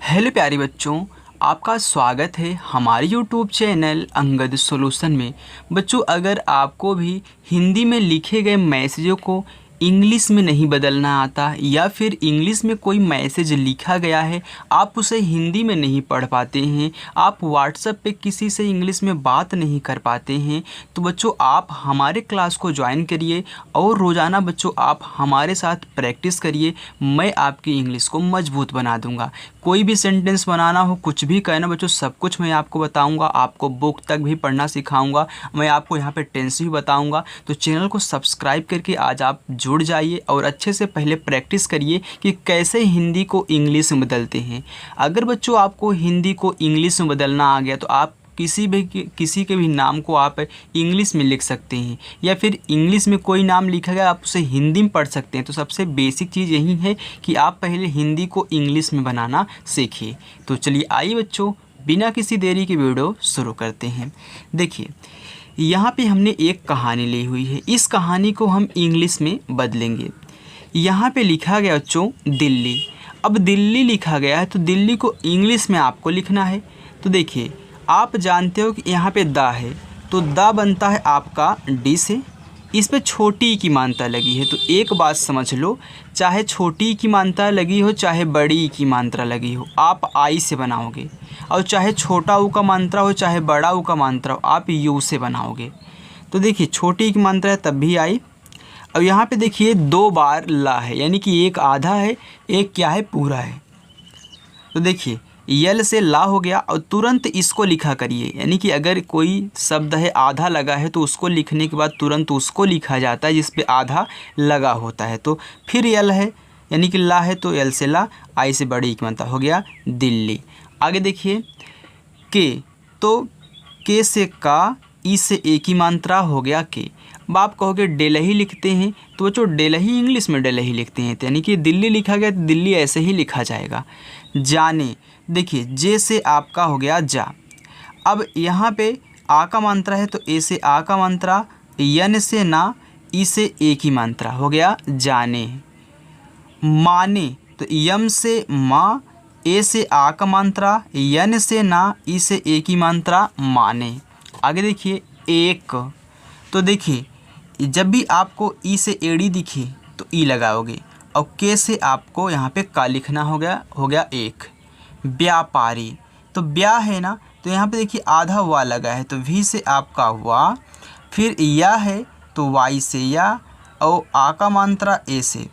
Hello प्यारे बच्चों, आपका स्वागत है हमारे यूट्यूब चैनल अंगद सॉल्यूशन में। बच्चों, अगर आपको भी हिंदी में लिखे गए मैसेजों को इंग्लिश में नहीं बदलना आता या फिर इंग्लिश में कोई मैसेज लिखा गया है, आप उसे हिंदी में नहीं पढ़ पाते हैं, आप व्हाट्सएप पे किसी से इंग्लिश में बात नहीं कर पाते हैं, तो बच्चों आप हमारे क्लास को ज्वाइन करिए और रोज़ाना बच्चों आप हमारे साथ प्रैक्टिस करिए। मैं आपकी इंग्लिश को मजबूत बना दूंगा। कोई भी सेंटेंस बनाना हो, कुछ भी कहना बच्चों, सब कुछ मैं आपको बताऊंगा। आपको बुक तक भी पढ़ना सिखाऊंगा। मैं आपको यहाँ पे टेंस भी बताऊंगा। तो चैनल को सब्सक्राइब करके आज आप जुड़ जाइए और अच्छे से पहले प्रैक्टिस करिए कि कैसे हिंदी को इंग्लिश में बदलते हैं। अगर बच्चों आपको हिंदी को इंग्लिश में बदलना आ गया तो आप किसी के भी नाम को आप इंग्लिश में लिख सकते हैं, या फिर इंग्लिश में कोई नाम लिखा गया आप उसे हिंदी में पढ़ सकते हैं। तो सबसे बेसिक चीज़ यही है कि आप पहले हिंदी को इंग्लिश में बनाना सीखिए। तो चलिए आइए बच्चों, बिना किसी देरी के वीडियो शुरू करते हैं। देखिए, यहाँ पे हमने एक कहानी ली हुई है। इस कहानी को हम इंग्लिश में बदलेंगे। यहाँ पे लिखा गया बच्चों दिल्ली। अब दिल्ली लिखा गया है तो दिल्ली को इंग्लिश में आपको लिखना है। तो देखिए, आप जानते हो कि यहाँ पे दा है, तो दा बनता है आपका डी से। इस पे छोटी की मात्रा लगी है, तो एक बात समझ लो, चाहे छोटी की मात्रा लगी हो चाहे बड़ी की मात्रा लगी हो, आप आई से बनाओगे। और चाहे छोटा ऊ का मात्रा हो चाहे बड़ा ऊ का मात्रा हो, आप यू से बनाओगे। तो देखिए, छोटी की मात्रा है तब भी आई। अब यहाँ पे देखिए 2 बार ला है, यानी कि एक आधा है, एक क्या है, पूरा है। तो देखिए, यल से ला हो गया और तुरंत इसको लिखा करिए। यानी कि अगर कोई शब्द है आधा लगा है तो उसको लिखने के बाद तुरंत उसको लिखा जाता है जिस पे आधा लगा होता है। तो फिर यल है, यानी कि ला है तो यल से ला, आई से बड़ी की मात्रा हो गया दिल्ली। आगे देखिए के, तो के से का, ई से एक ही मात्रा हो गया के। अब आप कहोगे डेलही लिखते हैं, तो बच्चों डेलही इंग्लिश में डेलही लिखते हैं, यानी कि दिल्ली लिखा गया तो दिल्ली ऐसे ही लिखा जाएगा। जाने, देखिए जे से आपका हो गया जा। अब यहाँ पे आ का मात्रा है तो ए से आ का मात्रा, यन से ना, ई से एक ही मात्रा हो गया जाने। माने, तो यम से माँ, ए से आ का मात्रा, यन से ना, ई से एक ही मात्रा माने। आगे देखिए एक, तो देखिए जब भी आपको ई से एड़ी दिखे तो ई लगाओगे, और के से आपको यहाँ पे का लिखना हो गया एक। व्यापारी, तो ब्या है ना, तो यहाँ पे देखिए आधा वा लगा है तो वी से आपका वा, फिर या है तो वाई से या, और आ का मात्रा ए से,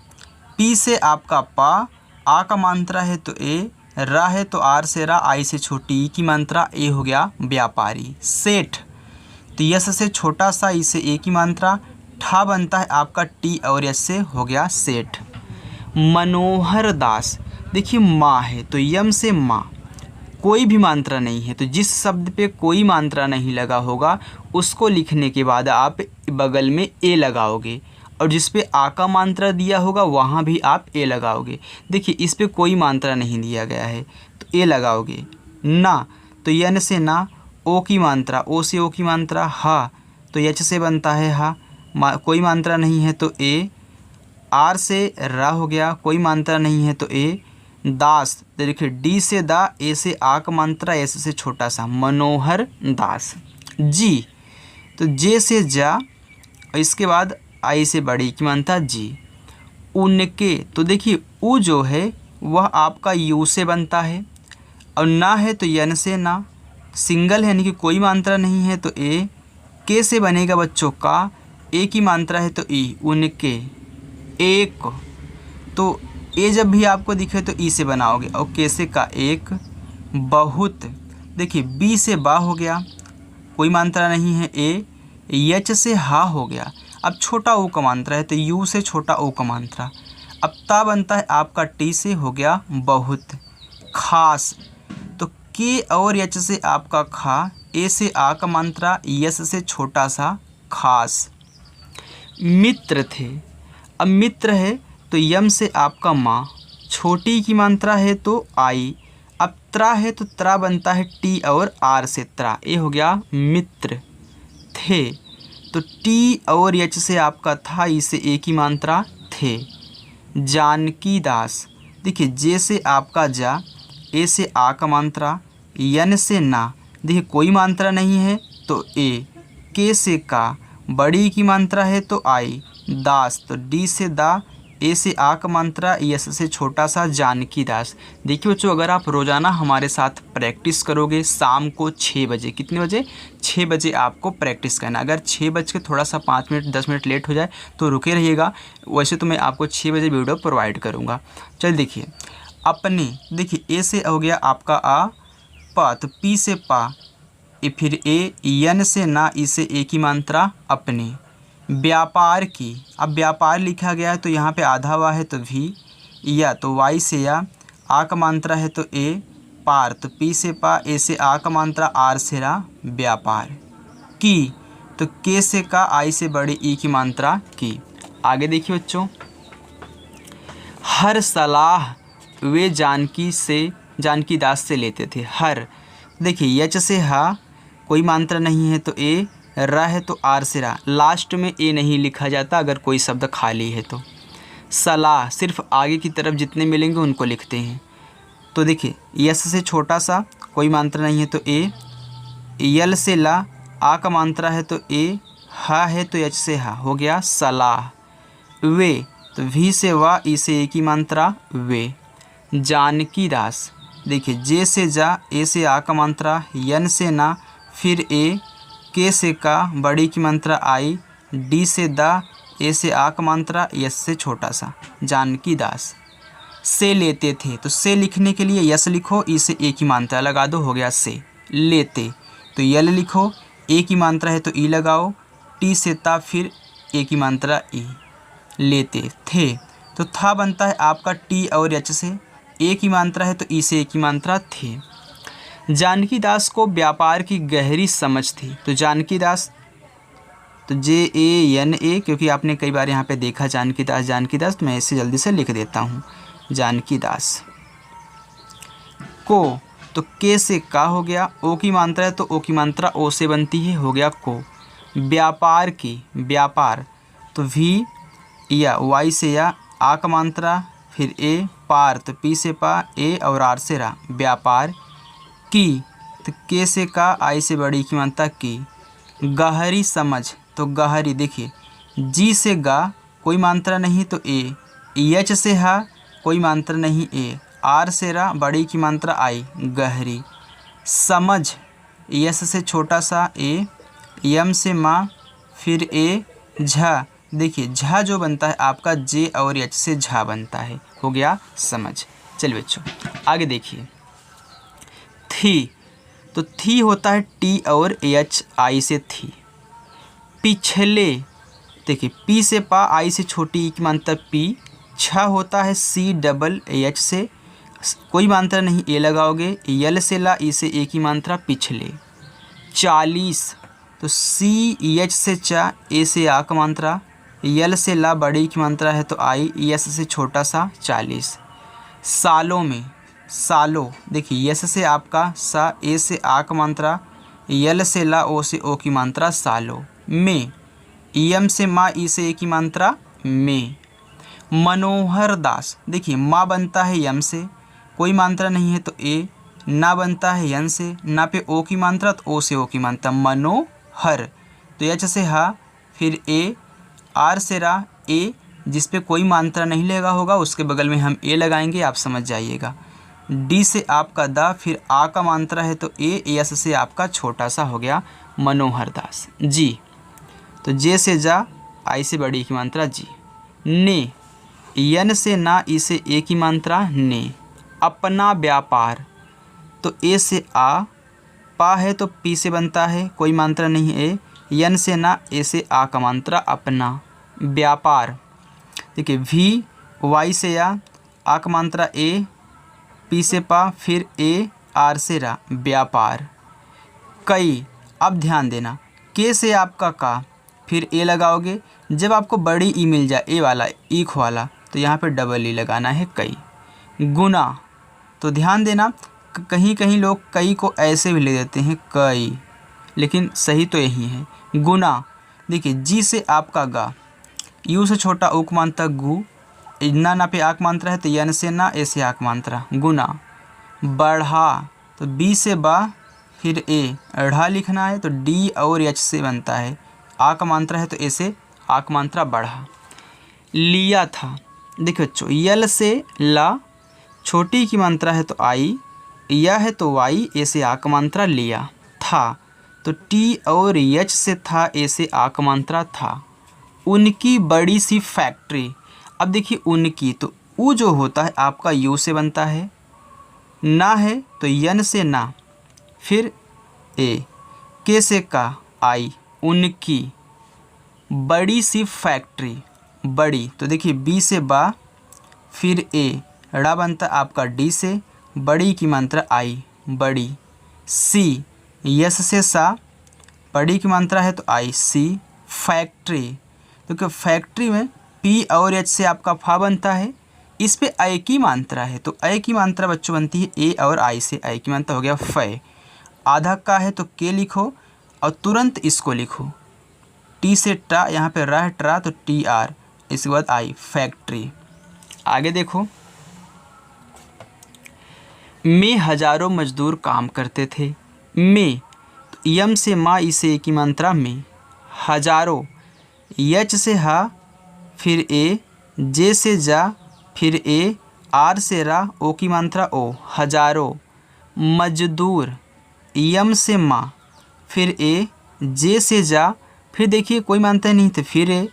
पी से आपका पा, आ का मात्रा है तो ए, रा है तो आर से रा, आई से छोटी ई की मात्रा, ए हो गया व्यापारी। सेठ, तो यस से छोटा सा, ई से एक ही मात्रा, ठा बनता है आपका टी और यस से हो गया सेठ। मनोहर दास, देखिए माँ है तो यम से माँ, कोई भी मात्रा नहीं है, तो जिस शब्द पे कोई मात्रा नहीं लगा होगा उसको लिखने के बाद आप बगल में ए लगाओगे, और जिस पे आ का मात्रा दिया होगा वहाँ भी आप ए लगाओगे। देखिए इस पे कोई मात्रा नहीं दिया गया है तो ए लगाओगे। ना, तो यन से ना, ओ की मात्रा, ओ से ओ की मात्रा, हा तो यच से बनता है हा, कोई मात्रा नहीं है तो ए, आर से रा हो गया, कोई मात्रा नहीं है तो ए। दास, तो देखिए डी से दा, ए से आ का मात्रा, एस से छोटा सा, मनोहर दास। जी, तो जे से जा, और इसके बाद आई से बड़ी की मात्रा जी। उनके, तो देखिए उ जो है वह आपका यू से बनता है, और ना है तो यन से ना, सिंगल है यानी कि कोई मात्रा नहीं है तो ए, के से बनेगा बच्चों का, ए की मात्रा है तो ई, उनके। एक, तो ए जब भी आपको दिखे तो ई से बनाओगे, और के से का एक। बहुत, देखिए बी से बा हो गया, कोई मात्रा नहीं है ए, यच से हा हो गया। अब छोटा ओ का मात्रा है तो यू से छोटा ओ का मात्रा। अब ता बनता है आपका टी से हो गया बहुत। खास, तो के और यच से आपका खा, ए से आ का मात्रा, यस से छोटा सा खास। मित्र थे, अब मित्र है तो यम से आपका माँ, छोटी की मात्रा है तो आई। अब त्रा है तो त्रा बनता है टी और आर से त्रा, ये हो गया मित्र। थे, तो टी और एच से आपका था, इसे एक ही मात्रा थे। जानकी दास, देखिए जे से आपका जा, ए से आ का मात्रा, यन से ना, देखिए कोई मात्रा नहीं है तो ए, के से का, बड़ी की मात्रा है तो आई, दास तो डी से दा, ए से आ का मात्रा, यस से छोटा सा जानकी दास। देखिए बच्चों, अगर आप रोज़ाना हमारे साथ प्रैक्टिस करोगे शाम को 6 बजे, कितने बजे, 6 बजे आपको प्रैक्टिस करना। अगर 6 बज के थोड़ा सा 5 मिनट 10 मिनट लेट हो जाए तो रुके रहिएगा, वैसे तो मैं आपको 6 बजे वीडियो प्रोवाइड करूँगा। चल देखिए, अपने, देखिए ए से हो गया आपका आ, पा तो पी से पा, फिर ए, यन से ना, ई से ए की मात्रा अपने, व्यापार की, अब व्यापार लिखा गया है तो यहाँ पे आधा हुआ है तो भी, या तो वाई से या, आ का मात्रा है तो ए, पार तो पी से पा, ए से आ का मात्रा, आर से रा, व्यापार की, तो के से का, आई से बड़ी ई की मात्रा की। आगे देखिए बच्चों, हर सलाह वे जानकी दास से लेते थे। हर, देखिए यच से हा, कोई मात्रा नहीं है तो ए, रा है तो आर से रा, लास्ट में ए नहीं लिखा जाता अगर कोई शब्द खाली है तो। सलाह, सिर्फ आगे की तरफ जितने मिलेंगे उनको लिखते हैं। तो देखिए यस से छोटा सा, कोई मात्रा नहीं है तो ए, यल से ला, आ का मात्रा है तो ए, हा है तो एच से हा, हो गया सलाह। वे तो वी से वा, ई से ए की मात्रा वे। जानकी दास, देखिए जे से जा, ए से आ का मात्रा, यन से ना, फिर ए, के से का, बड़ी की मात्रा आई, डी से दा, ए से आ का मात्रा, यस से छोटा सा, जानकी दास। से लेते थे, तो से लिखने के लिए यस लिखो, ई से ए की मात्रा लगा दो, हो गया से। लेते तो यल लिखो, ए की मात्रा है तो ई लगाओ, टी से ता, फिर ए की मात्रा ई। लेते थे तो था बनता है आपका टी और एच से, ए की मात्रा है तो ई से ए की मात्रा थे। जानकी दास को व्यापार की गहरी समझ थी, तो जानकी दास तो जे ए एन ए, क्योंकि आपने कई बार यहाँ पे देखा जानकी दास, तो मैं इसे जल्दी से लिख देता हूँ। जानकी दास को, तो के से का हो गया, ओ की मात्रा है तो ओ की मात्रा ओ से बनती है, हो गया को। व्यापार की, व्यापार तो वी या वाई से या, आ का मात्रा, फिर ए, पार तो पी से पा, ए और आर से रा, व्यापार की, तो के से का, आई से बड़ी की मात्रा की। गहरी समझ, तो गहरी, देखिए जी से गा, कोई मात्रा नहीं तो ए, एच से हा, कोई मात्रा नहीं ए, आर से रा, बड़ी की मात्रा आई, गहरी। समझ, यस से छोटा सा ए, यम से माँ, फिर ए, झा, देखिए झा जो बनता है आपका जे और एच से झा बनता है, हो गया समझ। चलिए बच्चों आगे देखिए, थी, तो थी होता है टी और एच, आई से थी। पिछले, देखिए पी से पा, आई से छोटी ई की मात्रा पी। छ होता है सी डबल एच से, कोई मात्रा नहीं ए लगाओगे, यल से ला, ई से ए की मात्रा पिछले। 40, तो सी एच से चा, ए से आ का मात्रा, यल से ला, बड़ी की मात्रा है तो आई, यस से छोटा सा 40। सालों में, सालों, देखिए यस से आपका सा, ए से आ का मात्रा, यल से ला, ओ से ओ की मात्रा सालों में। यम से माँ, ई से ए की मात्रा में। मनोहर दास, देखिए माँ बनता है यम से, कोई मात्रा नहीं है तो ए, ना बनता है यन से, ना पे ओ की मात्रा तो ओ से ओ की मात्रा, मनोहर तो एच से हा, फिर ए, आर से रा, ए जिस पे कोई मात्रा नहीं लगा होगा उसके बगल में हम ए लगाएंगे, आप समझ जाइएगा। डी से आपका दा, फिर आ का मात्रा है तो ए, एस से आपका छोटा सा हो गया मनोहर दास। जी, तो जे से जा, आई से बड़ी की मात्रा जी। ने, यन से ना, ई से ए की मात्रा ने। अपना व्यापार, तो ए से आ, पा है तो पी से बनता है, कोई मात्रा नहीं ए, यन से ना, ए से आ का मात्रा अपना। व्यापार, देखिए वी, वाई से या, आ का मात्रा ए, पी से पा, फिर ए, आर से रा, व्यापार। कई, अब ध्यान देना, के से आपका का, फिर ए लगाओगे, जब आपको बड़ी ई मिल जाए, ए वाला, ईख वाला, तो यहाँ पे डबल ई लगाना है कई। गुना, तो ध्यान देना, कहीं कहीं लोग कई को ऐसे भी ले देते हैं कई, लेकिन सही तो यही है गुना। देखिए जी से आपका गा, यू से छोटा उक मात्रा गु, ना पे आक मात्रा है तो यन से ना, ए से आक मात्रा गुना। बढ़ा, तो बी से बा फिर ए, ढ़ा लिखना है तो डी और एच से बनता है। आ का मात्रा है तो ए से आ का मात्रा बढ़ा। लिया था, देखो बच्चों यल से ला, छोटी की मात्रा है तो आई, या है तो वाई, ए से आ का मात्रा लिया। था तो टी और एच से था, ए से आ का मात्रा था। उनकी बड़ी सी फैक्ट्री, अब देखिए उनकी, तो ऊ जो होता है आपका यू से बनता है, ना है तो यन से ना, फिर ए, के से का आई, उनकी बड़ी सी फैक्ट्री। बड़ी तो देखिए बी से बा, फिर ए, ड़ा बनता आपका डी से, बड़ी की मात्रा आई, बड़ी। सी, यस से सा, बड़ी की मात्रा है तो आई सी, फैक्ट्री, क्योंकि फैक्ट्री में पी और एच से आपका फा बनता है, इस पे आई की मात्रा है तो आई की मात्रा बच्चों बनती है ए और आई से, आई की मात्रा हो गया फै। आधा का है तो के लिखो और तुरंत इसको लिखो, टी से टा, यहाँ पे रा है ट्रा तो टी आर, इसके बाद आई, फैक्ट्री। आगे देखो, में हजारों मजदूर काम करते थे। में तो यम से माँ, इसे ए की मात्रा में, हजारों, यच से हा, फिर ए, जे से जा, फिर ए, आर से रा, ओ की मात्रा ओ, हजारों। मजदूर, यम से माँ, फिर ए, जे से जा, फिर देखिए कोई मात्रा नहीं तो फिर ए,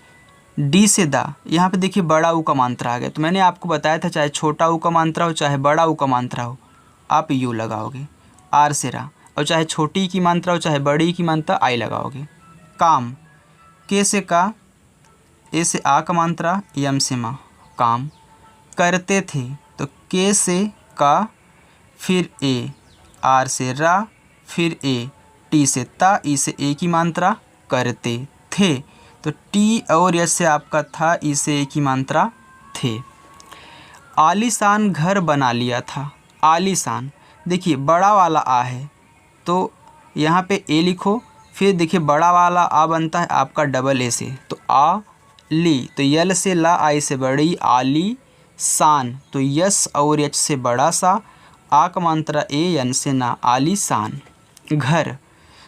डी से दा, यहाँ पे देखिए बड़ा ऊ का मात्रा आ गया। तो मैंने आपको बताया था चाहे छोटा ऊ का मात्रा हो चाहे बड़ा ऊ का मात्रा हो आप यू लगाओगे, आर से रा, और चाहे छोटी की मात्रा हो चाहे बड़ी की मात्रा आई लगाओगे। काम, के से का, ए से आ का मात्रा, यम से माँ, काम। करते थे तो के से का, फिर ए, आर से रा, फिर ए, टी से ता, ई से ए की मात्रा, करते थे तो टी और एस से आपका था, ई से ए की मात्रा, थे। आलीशान घर बना लिया था। आलीशान, देखिए बड़ा वाला आ है तो यहाँ पे ए लिखो, फिर देखिए बड़ा वाला आ बनता है आपका डबल ए से, तो आ ली, तो यल से ला, आई से बड़ी, आली शान, तो यस और एच से बड़ा सा, आ का मात्रा ए, यन से ना, आली शान। घर,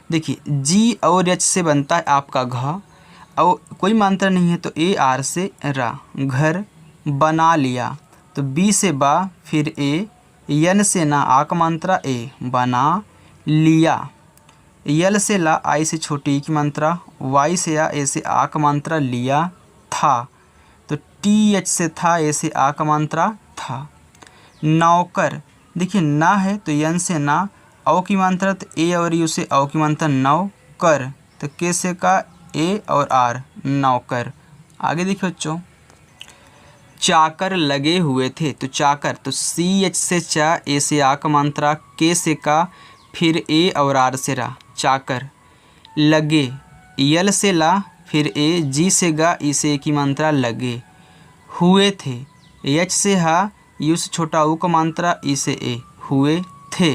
देखिए जी और एच से बनता है आपका घ, और कोई मात्रा नहीं है तो ए, आर से रा, घर। बना लिया तो बी से बा, फिर ए, यन से ना, आ का मात्रा ए, बना लिया। यल से ला, आई से छोटी की मात्रा, वाई से आ, ए से आ का मात्रा, लिया था तो टी एच से था, ए से आ का मात्रा, था। नौकर, देखिए ना है तो यन से ना, औ की मात्रा तो ए और यू से औ की मात्रा, नौ कर, तो के से का ए और आर, नौकर। आगे देखिए बच्चों, चाकर लगे हुए थे तो चाकर, तो सी एच से चा, ए से आ का मात्रा, के से का, फिर ए और आर से रा, चाकर। लगे, यल से ला, फिर ए, जी से गा, ई से ए की मात्रा, लगे। हुए थे, एच से हा, यू से छोटा ऊ का मात्रा, ई से ए, हुए थे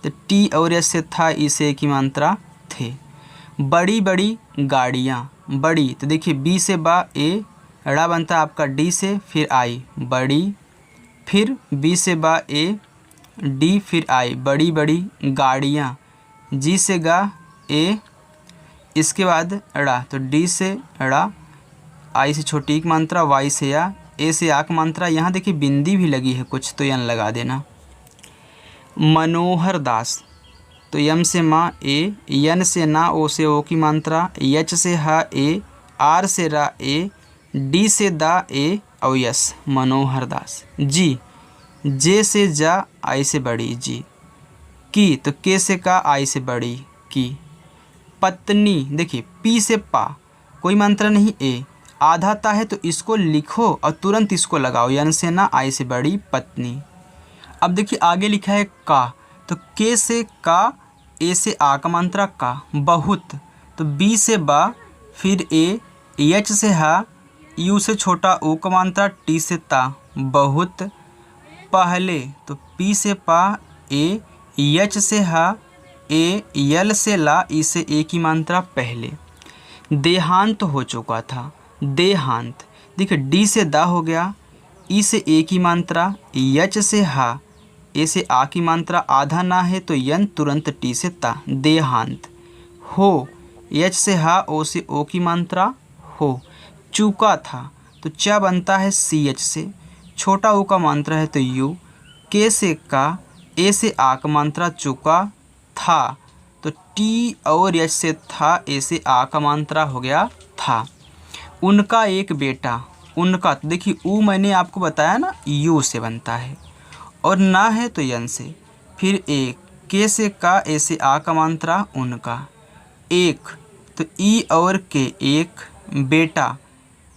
तो टी और एच से था, ई से ए की मात्रा, थे। बड़ी बड़ी गाड़ियाँ, बड़ी तो देखिए बी से बा, ए, ड़ा बनता आपका डी से, फिर आई, बड़ी, फिर बी से बा, ए, डी, फिर आई, बड़ी बड़ी गाड़ियाँ। जी से गा, ए, इसके बाद ड़ा, तो डी से ड़ा, आई से छोटी की मात्रा, वाई से या, ए से आ की मात्रा, यहाँ देखिए बिंदी भी लगी है कुछ तो यन लगा देना। मनोहर दास, तो यम से माँ, ए, यन से ना, ओ से ओ की मात्रा, यच से हा, ए, आर से रा, ए, डी से दा, ए और यस, मनोहर दास। जी, जे से जा, आई से बड़ी, जी। की, तो के से का, आई से बड़ी, की। पत्नी, देखिए पी से पा, कोई मात्रा नहीं, ए, आधा ता है तो इसको लिखो और तुरंत इसको लगाओ, यन से ना, आई से बड़ी, पत्नी। अब देखिए आगे लिखा है का, तो के से का, ए से आ का मात्रा, का। बहुत, तो बी से बा, फिर ए, एच से हा, यू से छोटा ओ का मात्रा, टी से ता, बहुत। पहले, तो पी से पा, ए, एच से हा, ए, यल से ला, ई से ए की मात्रा, पहले। देहांत हो चुका था, देहांत, देखिए डी से दा हो गया, ई से ए की मात्रा, यच से हा, ए से आ की मात्रा आधा ना है तो यन तुरंत टी से ता देहांत। हो एच से हा ओ से ओ की मात्रा हो। चूका था तो च बनता है सी एच से, छोटा ओ का मात्रा है तो यू। के से का ए से आ का मात्रा चूका था तो टी और एच से था ए से आ का मात्रा हो गया था। उनका एक बेटा, उनका तो देखिए ऊ मैंने आपको बताया ना यू से बनता है और ना है तो यन से। फिर एक के से का ए से आ का मात्रा उनका। एक तो ई और के एक बेटा,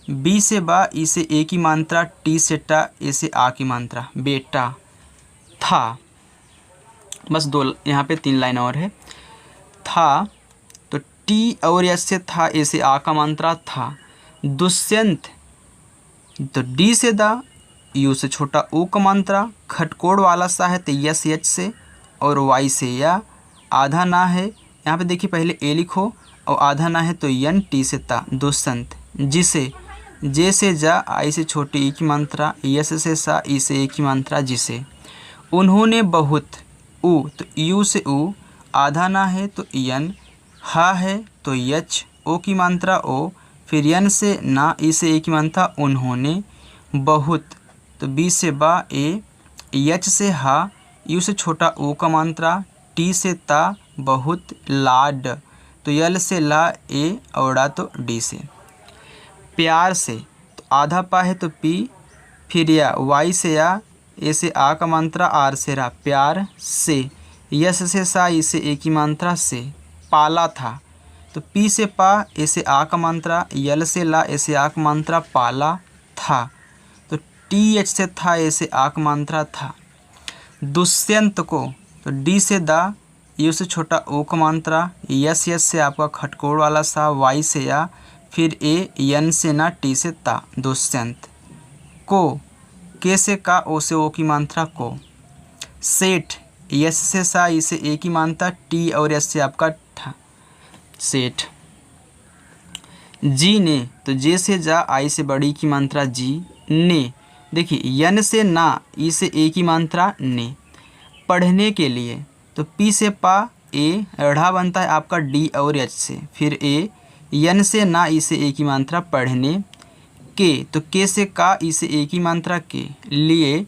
बी से बा ई से ए की मात्रा टी से टा ए से आ की मात्रा बेटा था। बस दो यहाँ पे 3 लाइन और है। था तो टी और एस से था ए से आ का मात्रा था। दुष्यंत तो डी से दा, यू से छोटा ओ का मात्रा। खटकोड़ वाला सा है तो यस एच से और वाई से या। आधा ना है यहाँ पे देखिए पहले ए लिखो और आधा ना है तो यन टी से ता दुष्यंत। जिसे जे से जा आई से छोटी ई की मात्रा, यस से सा ई से ए की मात्रा जिसे। उन्होंने बहुत, ऊ तो यू से ऊ, आधा ना है तो यन, हा है तो यच ओ की मात्रा ओ, फिर यन से ना ई से ए की मात्रा उन्होंने। बहुत तो बी से बा ए, यच से हा, यू से छोटा ओ का मात्रा, टी से ता बहुत लाड तो यल से ला ए और डा तो डी से। प्यार से तो आधा पा है तो पी, फिर या वाई से या, ए से आ का मात्रा आर से रा प्यार से। यस से सा ई से ए की मात्रा से। पाला था तो पी से पा ए से आ का मात्रा, यल से ला ए से आ का मात्रा पाला था तो टी एच से था ए से आ का मात्रा था। दुष्यंत को तो डी से दा, यू से छोटा ओ का मात्रा, यस यस से आपका खटकोड़ वाला सा, वाई से या, फिर ए यन से ना टी से ता दुष्यंत। को के से का ओ से ओ की मात्रा को। सेठ यस से सा ई से ए की मात्रा, टी और एस से आपका ठा सेठ। जी ने तो जे से जा आई से बड़ी की मात्रा जी ने। देखिए यन से ना ई से ए की मात्रा ने। पढ़ने के लिए तो पी से पा ए ढ़ा बनता है आपका डी और एच से, फिर ए यन से ना ई से ए की मात्रा पढ़ने के तो के से का ई से ए की मात्रा के लिए।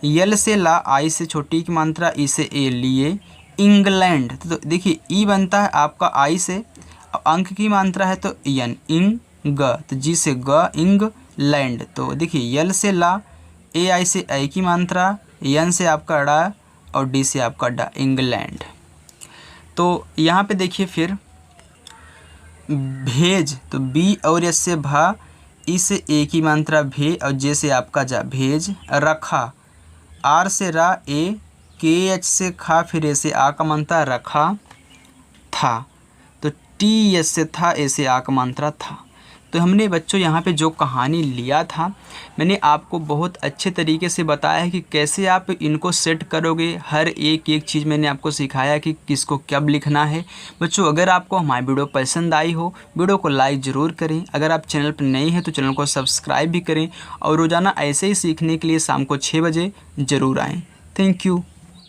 यल से ला आई से छोटी की मात्रा ई से ए लिए। इंग्लैंड तो देखिए ई बनता है आपका आई से, अंक की मात्रा है तो यन इंग तो जी से ग इंग्लैंड तो देखिए यल से ला ए आई से आई की मात्रा, यन से आपका डा और डी से आपका डा इंग्लैंड। तो यहाँ पे देखिए फिर भेज तो बी और एस से भा, ई से ए की मात्रा भे और जे से आपका जा भेज। रखा आर से रा ए, के एच से खा, फिर ए से आ का मात्रा रखा था तो टी एस से था ए से आ का मात्रा था। तो हमने बच्चों यहाँ पे जो कहानी लिया था मैंने आपको बहुत अच्छे तरीके से बताया है कि कैसे आप इनको सेट करोगे। हर एक चीज़ मैंने आपको सिखाया कि किसको कब लिखना है। बच्चों अगर आपको हमारी वीडियो पसंद आई हो, वीडियो को लाइक ज़रूर करें। अगर आप चैनल पर नए हैं तो चैनल को सब्सक्राइब भी करें और रोज़ाना ऐसे ही सीखने के लिए शाम को 6 बजे ज़रूर आएँ। Thank you.